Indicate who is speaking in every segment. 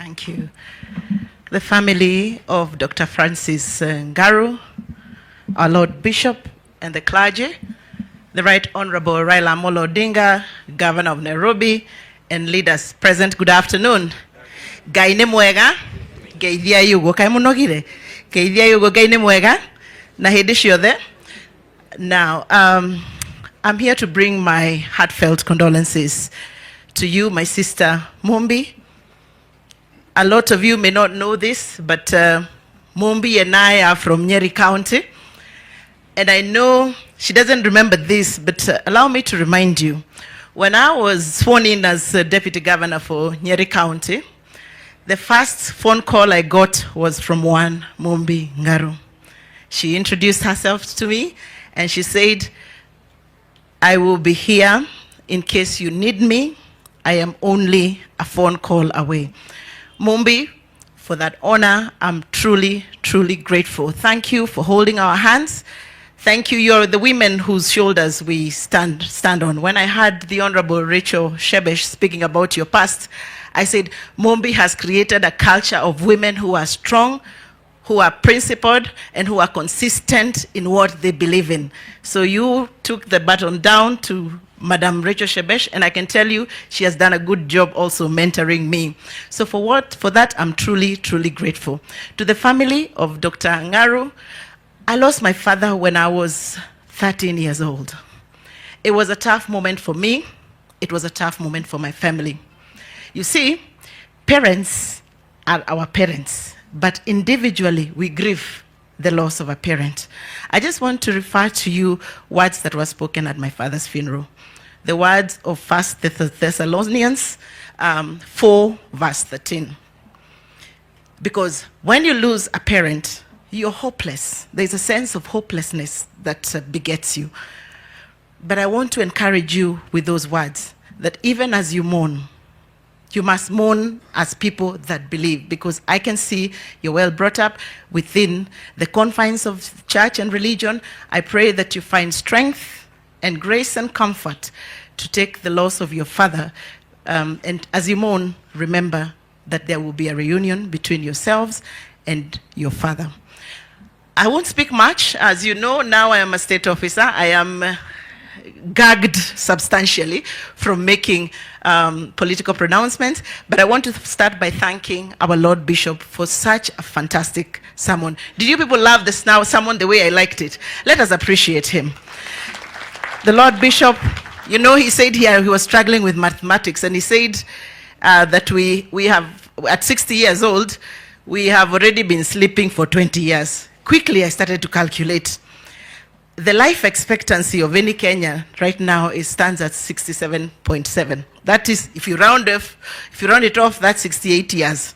Speaker 1: Thank you. The family of Dr. Francis Ngaru, our Lord Bishop, and the clergy, the Right Honorable Raila Odinga, Governor of Nairobi, and leaders present, good afternoon. Gaine mwega, geidia yugo, kaimunogire, geidia yugo gaine mwega, na hedishio there. Now, I'm here to bring my heartfelt condolences to you, my sister Mumbi. A lot of you may not know this, but Mumbi and I are from Nyeri County. And I know she doesn't remember this, but allow me to remind you. When I was sworn in as Deputy Governor for Nyeri County, the first phone call I got was from one Mumbi Ngaru. She introduced herself to me, and she said, I will be here in case you need me. I am only a phone call away. Mumbi, for that honor, I'm truly, truly grateful. Thank you for holding our hands. Thank you. You're the women whose shoulders we stand on. When I heard the Honorable Rachel Shebesh speaking about your past, I said, Mumbi has created a culture of women who are strong, who are principled, and who are consistent in what they believe in. So you took the baton down to Madam Rachel Shebesh, and I can tell you she has done a good job also mentoring me. So for that, I'm truly, truly grateful. To the family of Dr. Ngaru, I lost my father when I was 13 years old. It was a tough moment for me. It was a tough moment for my family. You see, parents are our parents, but individually we grieve the loss of a parent. I just want to refer to you words that were spoken at my father's funeral. The words of 1 Thessalonians 4, verse 13. Because when you lose a parent, you're hopeless. There's a sense of hopelessness that begets you. But I want to encourage you with those words, that even as you mourn, you must mourn as people that believe, because I can see you're well brought up within the confines of church and religion. I pray that you find strength and grace and comfort to take the loss of your father. And as you mourn, remember that there will be a reunion between yourselves and your father. I won't speak much. As you know, now I am a state officer. I am gagged substantially from making political pronouncements, but I want to start by thanking our Lord Bishop for such a fantastic sermon. Did you people love this now sermon the way I liked it? Let us appreciate him. The Lord Bishop, you know, he said here he was struggling with mathematics, and he said that we have, at 60 years old, we have already been sleeping for 20 years. Quickly, I started to calculate. The life expectancy of any Kenyan right now stands at 67.7. That is, if you round it off, that's 68 years.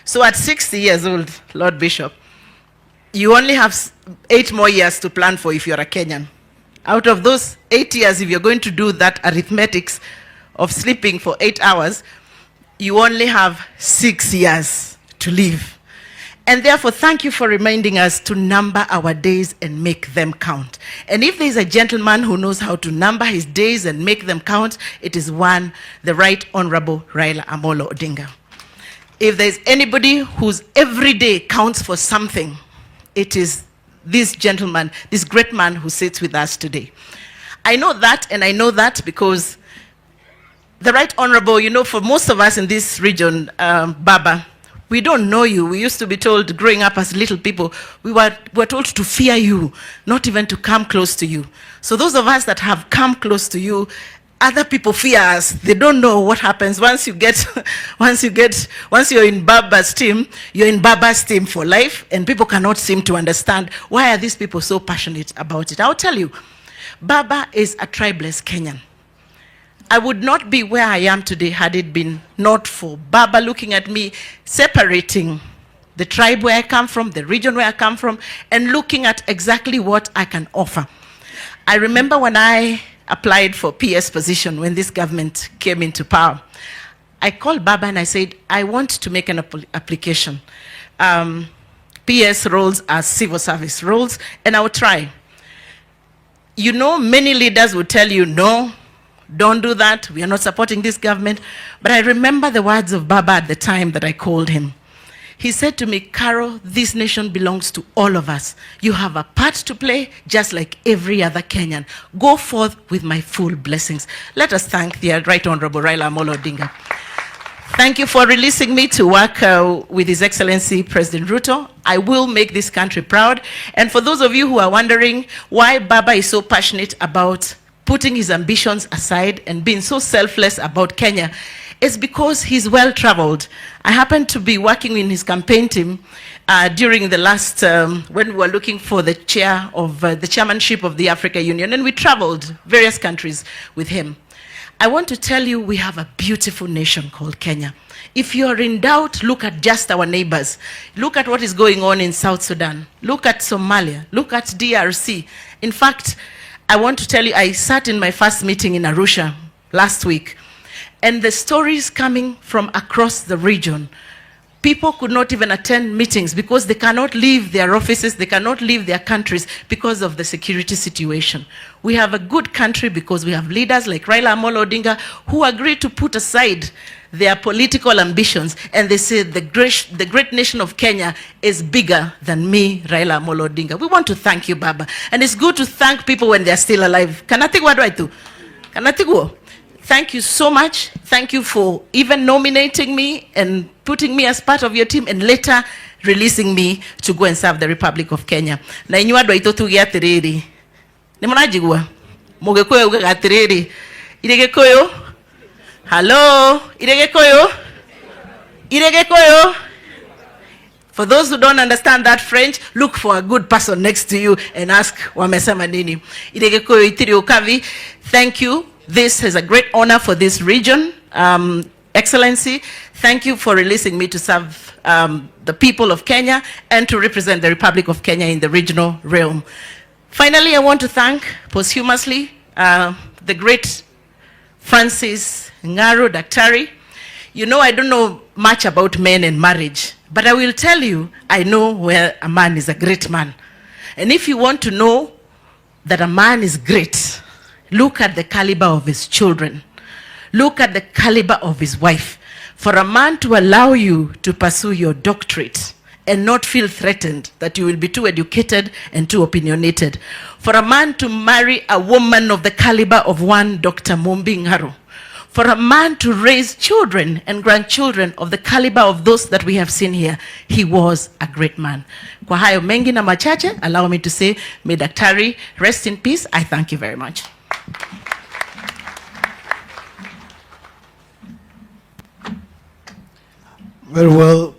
Speaker 1: So at 60 years old, Lord Bishop, you only have 8 more years to plan for if you're a Kenyan. Out of those 8 years, if you're going to do that arithmetics of sleeping for 8 hours, you only have 6 years to live. And therefore, thank you for reminding us to number our days and make them count. And if there's a gentleman who knows how to number his days and make them count, it is one, the Right Honorable Raila Odinga. If there's anybody whose every day counts for something, it is this gentleman, this great man who sits with us today. I know that, and I know that because the Right Honorable, you know, for most of us in this region, Baba, we don't know you. We used to be told growing up as little people, we were told to fear you, not even to come close to you. So those of us that have come close to you, other people fear us. They don't know what happens once you're in Baba's team, you're in Baba's team for life, and people cannot seem to understand why are these people so passionate about it. I'll tell you, Baba is a tribeless Kenyan. I would not be where I am today had it been not for Baba looking at me, separating the tribe where I come from, the region where I come from, and looking at exactly what I can offer. I remember when I applied for PS position when this government came into power, I called Baba and I said, I want to make an application. PS roles are civil service roles, and I will try. You know, many leaders will tell you, no, Don't do that. We are not supporting this government. But I remember the words of Baba at the time that I called him. He said to me, Carol, this nation belongs to all of us. You have a part to play just like every other Kenyan. Go forth with my full blessings. Let us thank the Right Honorable Raila Odinga. Thank you for releasing me to work with His Excellency President Ruto. I will make this country proud. And for those of you who are wondering why Baba is so passionate about putting his ambitions aside and being so selfless about Kenya, it's because he's well-traveled. I happened to be working in his campaign team during the last, when we were looking for the chair of the chairmanship of the Africa Union, and we traveled various countries with him. I want to tell you, we have a beautiful nation called Kenya. If you're in doubt, look at just our neighbors. Look at what is going on in South Sudan. Look at Somalia. Look at DRC. In fact, I want to tell you, I sat in my first meeting in Arusha last week, and the stories coming from across the region. People could not even attend meetings because they cannot leave their offices, they cannot leave their countries because of the security situation. We have a good country because we have leaders like Raila Odinga who agreed to put aside their political ambitions, and they said the great nation of Kenya is bigger than me, Raila Odinga. We want to thank you, Baba. And it's good to thank people when they're still alive. Thank you so much. Thank you for even nominating me and putting me as part of your team, and later releasing me to go and serve the Republic of Kenya. Na inyuwa dwa itotu gia tiriri. Nimunajigua? Mugekuyo uga tiriri. Iregekoyo? Hello? Iregekoyo? Iregekoyo? For those who don't understand that French, look for a good person next to you and ask wamesema nini. Iregekoyo itiri ukavi. Thank you. This is a great honor for this region. Excellency, thank you for releasing me to serve the people of Kenya and to represent the Republic of Kenya in the regional realm. Finally, I want to thank posthumously the great Francis Ngaru Daktari. You know, I don't know much about men and marriage, but I will tell you, I know where a man is a great man. And if you want to know that a man is great, look at the caliber of his children. Look at the caliber of his wife. For a man to allow you to pursue your doctorate and not feel threatened that you will be too educated and too opinionated. For a man to marry a woman of the caliber of one Dr. Mumbi Ngaru. For a man to raise children and grandchildren of the caliber of those that we have seen here, he was a great man. Kwa hayo mengi na machache, allow me to say, may Daktari rest in peace. I thank you very much.
Speaker 2: Very well.